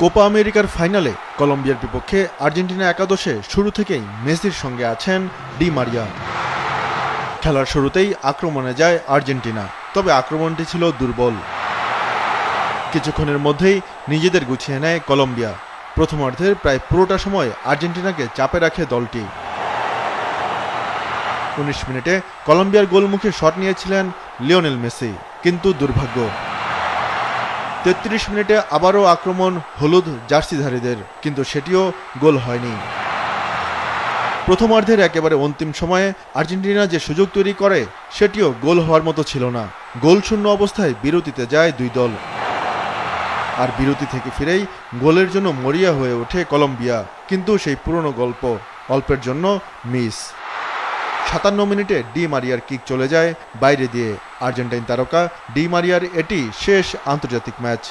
Copa আমেরিকার ফাইনালে কলম্বিয়ার বিপক্ষে আর্জেন্টিনা একাদশে শুরু থেকেই মেসির সঙ্গে আছেন ডি মারিয়া। খেলার শুরুতেই আক্রমণে যায় আর্জেন্টিনা, তবে আক্রমণটি ছিল দুর্বল। কিছুক্ষণের মধ্যেই নিজেদের গুছিয়ে নেয় কলম্বিয়া। প্রথমার্ধের প্রায় পুরোটা সময় আর্জেন্টিনাকে চাপে রাখে দলটি। 19 মিনিটে কলম্বিয়ার গোলমুখে শট নিয়েছিলেন লিওনেল মেসি, কিন্তু দুর্ভাগ্য। 33 মিনিটে আবারও আক্রমণ হলুদ জার্সিধারীদের, কিন্তু সেটিও গোল হয়নি। প্রথমার্ধের একেবারে অন্তিম সময়ে আর্জেন্টিনা যে সুযোগ তৈরি করে সেটিও গোল হওয়ার মতো ছিল না। গোলশূন্য অবস্থায় বিরতিতে যায় দুই দল, আর বিরতি থেকে ফিরেই গোলের জন্য মরিয়া হয়ে ওঠে কলম্বিয়া, কিন্তু সেই পুরনো গল্প অল্পের জন্য মিস। 57 মিনিটে ডি মারিয়ার কিক চলে যায় বাইরে দিয়ে। আর্জেন্টাইন তারকা ডি মারিয়ার এটি শেষ আন্তর্জাতিক ম্যাচ।